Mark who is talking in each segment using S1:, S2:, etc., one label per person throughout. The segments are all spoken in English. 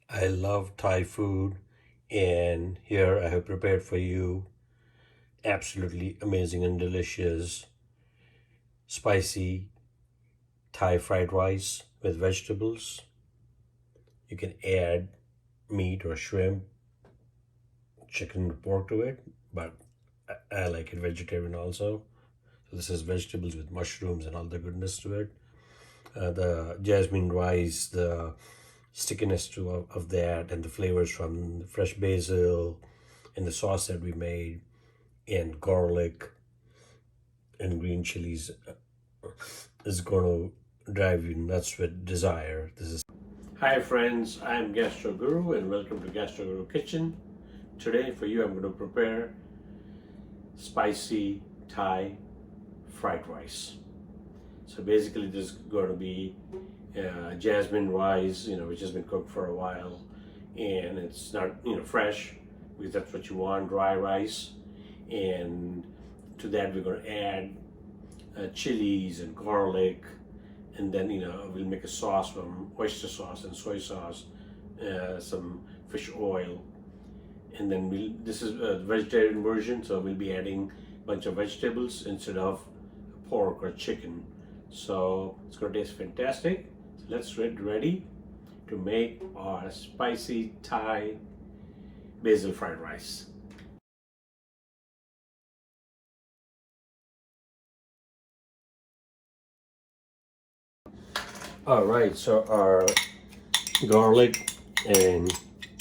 S1: I love Thai food, and here I have prepared for you absolutely amazing and delicious spicy Thai fried rice with vegetables. You can add meat or shrimp, chicken, or pork to it, but I like it vegetarian also. So this is vegetables with mushrooms and all the goodness to it. The jasmine rice, the stickiness of that, and the flavors from the fresh basil and the sauce that we made, and garlic and green chilies is going to drive you nuts with desire. This is Hi friends, I'm Gastro Guru and welcome to Gastro Guru Kitchen. Today for you I'm going to prepare spicy Thai fried rice. So basically this is going to be jasmine rice, which has been cooked for a while, and it's not, fresh, because that's what you want, dry rice. And to that we're going to add chilies and garlic, and then we'll make a sauce from oyster sauce and soy sauce, some fish oil, and then this is a vegetarian version, so we'll be adding a bunch of vegetables instead of pork or chicken. So it's going to taste fantastic. So let's get ready to make our spicy Thai basil fried rice. All right, so our garlic and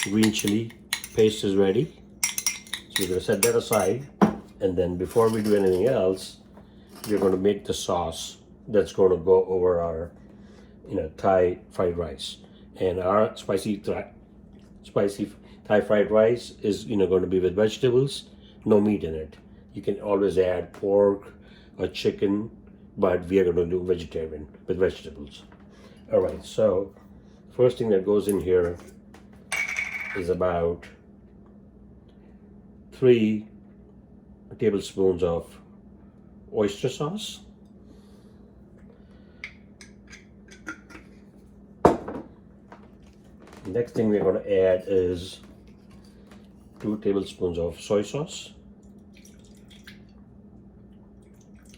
S1: green chili paste is ready. So we're going to set that aside, and then before we do anything else, we're going to make the sauce that's going to go over our Thai fried rice. And our spicy Thai fried rice is going to be with vegetables, no meat in it. You can always add pork or chicken, but we are going to do vegetarian with vegetables. All right, so first thing that goes in here is about 3 tablespoons of oyster sauce. Next thing we're going to add is 2 tablespoons of soy sauce.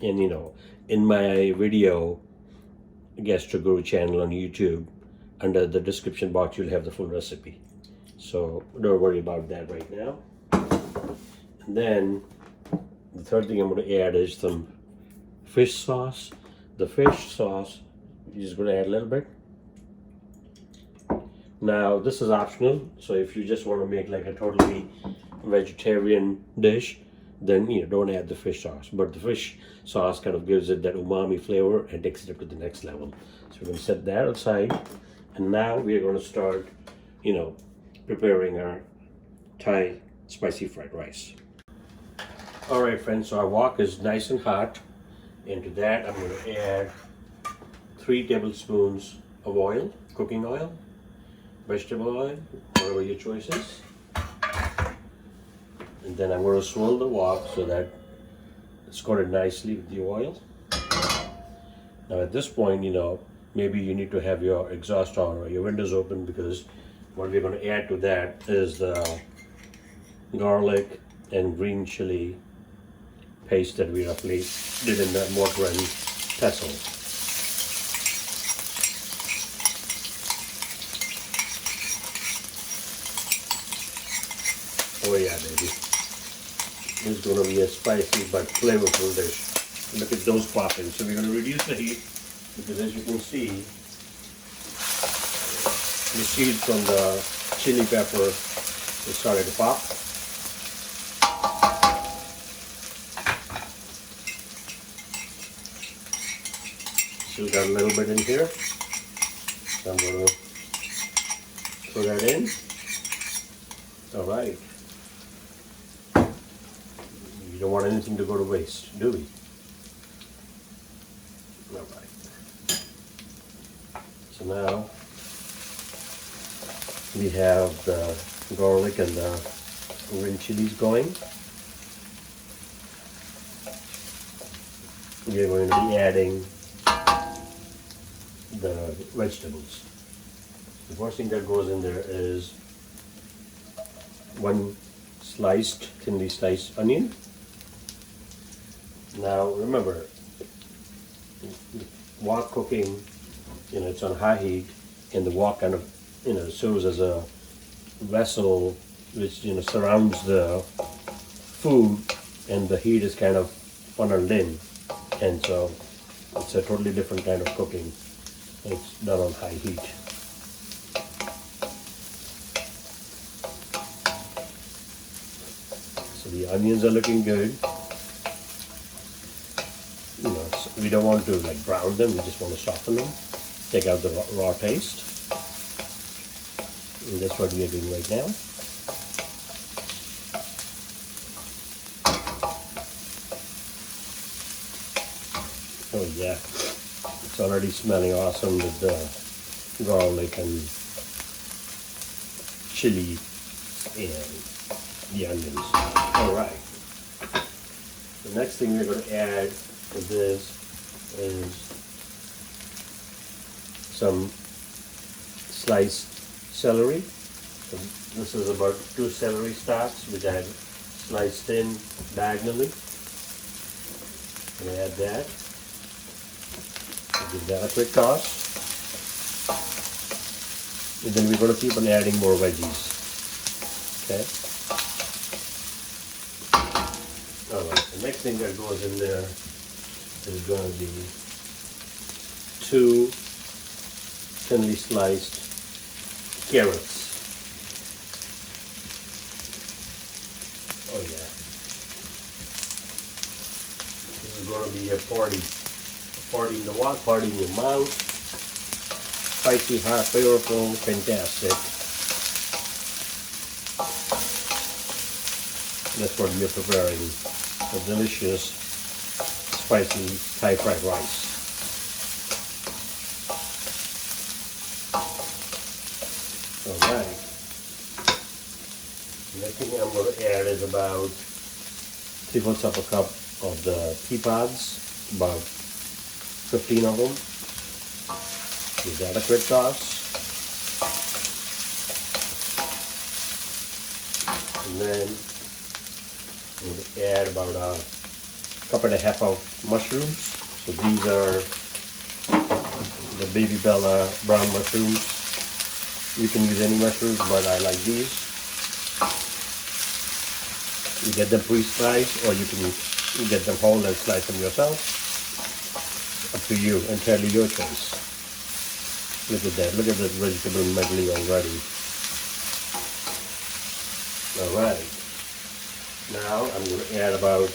S1: And in my video Gastro Guru channel on YouTube, under the description box you'll have the full recipe, so don't worry about that right now. And then the third thing I'm going to add is some fish sauce. The fish sauce, you're just going to add a little bit. Now this is optional, so if you just want to make like a totally vegetarian dish, then don't add the fish sauce. But the fish sauce kind of gives it that umami flavor and takes it up to the next level. So we're going to set that aside, and now we are going to start, preparing our Thai spicy fried rice. All right, friends. So our wok is nice and hot. Into that, I'm going to add 3 tablespoons of oil, cooking oil, vegetable oil, whatever your choice is. And then I'm going to swirl the wok so that it's coated nicely with the oil. Now at this point, maybe you need to have your exhaust on or your windows open, because what we're going to add to that is the garlic and green chili paste that we roughly did in the mortar and pestle. Oh yeah, baby. This is going to be a spicy but flavorful dish. Look at those popping. So we're going to reduce the heat, because as you can see, the seeds from the chili pepper is starting to pop. Still got a little bit in here, so I'm going to throw that in. All right. You don't want anything to go to waste, do we? All right. So now we have the garlic and the green chilies going. We are going to be adding the vegetables. The first thing that goes in there is one thinly sliced onion. Now remember, wok cooking, it's on high heat, and the wok kind of, serves as a vessel which, surrounds the food, and the heat is kind of funneled in, and so it's a totally different kind of cooking. It's done on high heat. So the onions are looking good. We don't want to like brown them, we just want to soften them, take out the raw taste. And that's what we are doing right now. Oh yeah, it's already smelling awesome with the garlic and chili and the onions. Alright. The next thing we're going to add to this is some sliced celery. So this is about 2 celery stalks which I have sliced in diagonally. I'm going to add that. Give that a quick toss. And then we're going to keep on adding more veggies. Okay. Alright, the next thing that goes in there is going to be 2 thinly sliced carrots. Oh yeah. This is going to be a party. A party in the wok, party in your mouth. Spicy, hot, flavorful, fantastic. That's what we are preparing. A delicious, spicy Thai fried rice. Alright. The next thing I'm going to add is about 3/4 of a cup of the peapods, about 15 of them. Give that a quick toss. And then I'm going to add about a 1.5 cups of mushrooms. So these are the baby bella brown mushrooms. You can use any mushrooms, but I like these. You get them pre-sliced, or you can get them whole and slice them yourself. Up to you, entirely your choice. Look at that. Look at that vegetable medley already. Alright. Now I'm going to add about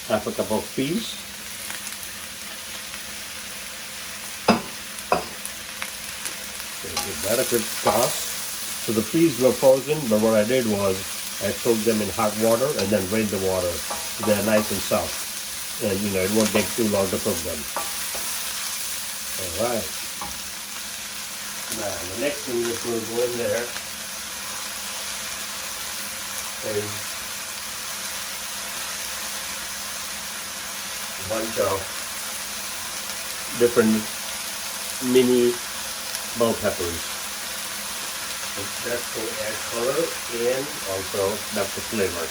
S1: 1/2 cup of peas. Give that a quick toss. So the peas were frozen, but what I did was I soaked them in hot water and then drained the water. So they're nice and soft. And it won't take too long to cook them. Alright. Now the next thing that's going to go in there is a bunch of different mini bell peppers. That's going to add color and also depth of flavor.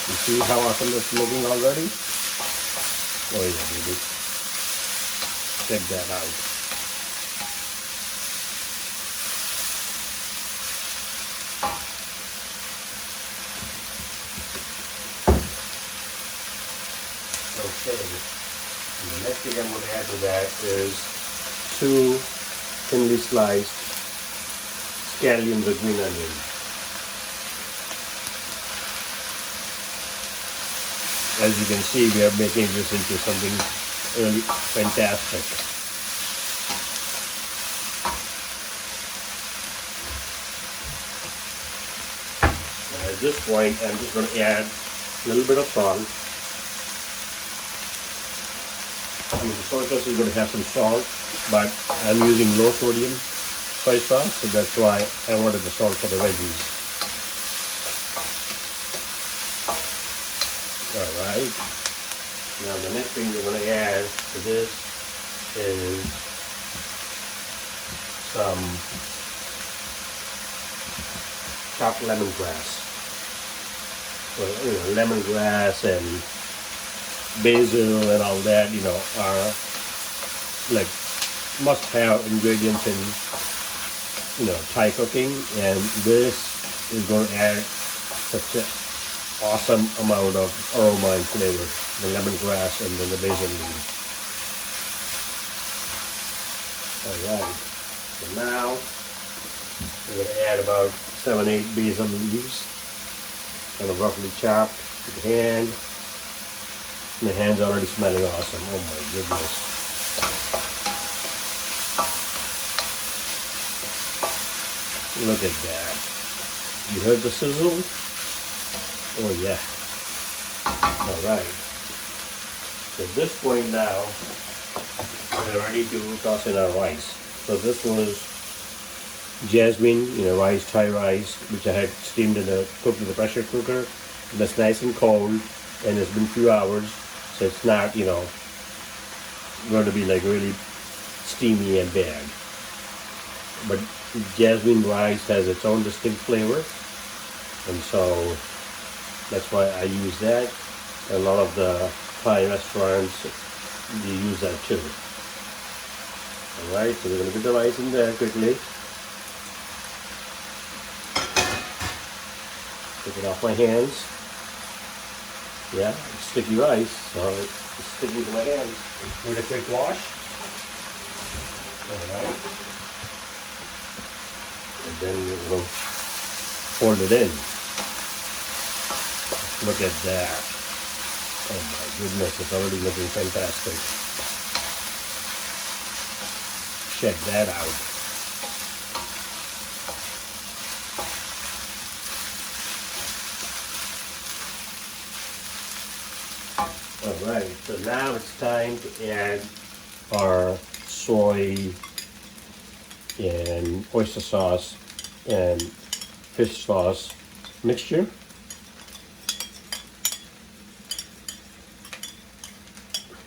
S1: You see how awesome it's looking already? Oh yeah, baby. Check that out. Okay. And the next thing I'm going to add to that is 2 thinly sliced scallions of green onion. As you can see, we are making this into something really fantastic. At this point, I'm just going to add a little bit of salt. The soy sauce is going to have some salt, but I'm using low sodium soy sauce, so that's why I wanted the salt for the veggies. Alright. Now the next thing we're going to add to this is some chopped lemongrass. Well, you know, lemongrass and basil and all that, you know, are like must-have ingredients in, you know, Thai cooking, and this is going to add such an awesome amount of aroma and flavor. The lemongrass and then the basil leaves. Alright, so now we're going to add about 7-8 basil leaves, kind of roughly chopped with the hand. And the hand's already smelling awesome. Oh my goodness. Look at that. You heard the sizzle? Oh yeah. Alright. So at this point now, we're ready to toss in our rice. So this was Jasmine, you know, rice, Thai rice, which I had steamed cooked in the pressure cooker. And that's nice and cold, and it's been a few hours, so it's not, you know, going to be like really steamy and bad. But Jasmine rice has its own distinct flavor, and so that's why I use that. A lot of the Thai restaurants, you use that too. Alright, so we're going to put the rice in there quickly. Take it off my hands. Yeah, it's sticky rice, so it's sticking to my hands. Give it a quick wash. Alright. And then we'll fold it in. Look at that. Oh my goodness, it's already looking fantastic. Check that out. Alright, so now it's time to add our soy and oyster sauce and fish sauce mixture.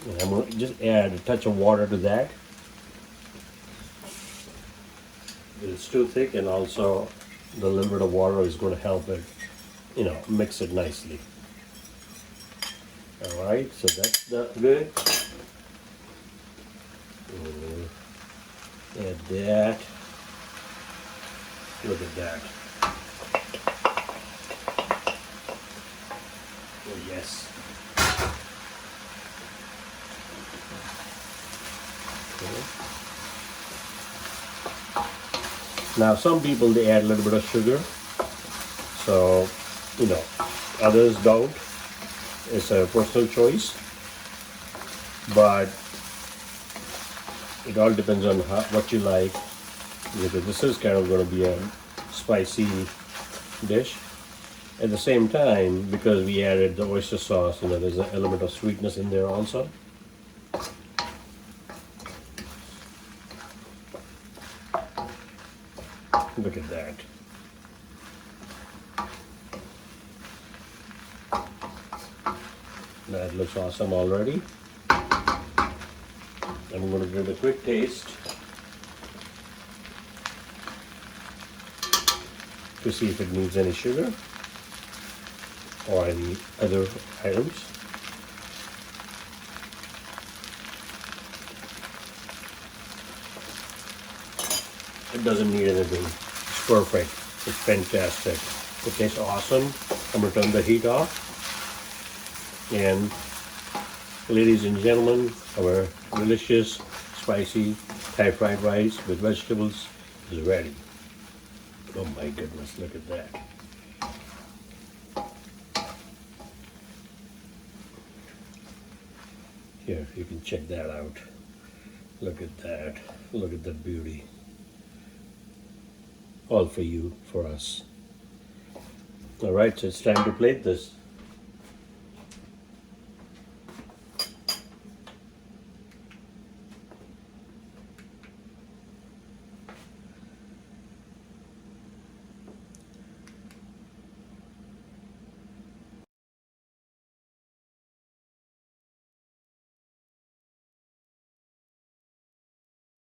S1: And I'm going to just add a touch of water to that. It's too thick, and also the little bit of water is going to help it, you know, mix it nicely. Alright, so that's good. Add that. Look at that. Oh yes. Okay. Now some people, they add a little bit of sugar. So, you know, others don't. It's a personal choice, but it all depends on what you like, because this is kind of going to be a spicy dish. At the same time, because we added the oyster sauce, you know, there's an element of sweetness in there also. Look at that. That looks awesome already. I'm going to give it a quick taste to see if it needs any sugar or any other items. It doesn't need anything. It's perfect. It's fantastic. It tastes awesome. I'm going to turn the heat off. And ladies and gentlemen, our delicious, spicy Thai fried rice with vegetables is ready. Oh my goodness, look at that. Here, you can check that out. Look at that. Look at the beauty. All for you, for us. Alright, so it's time to plate this.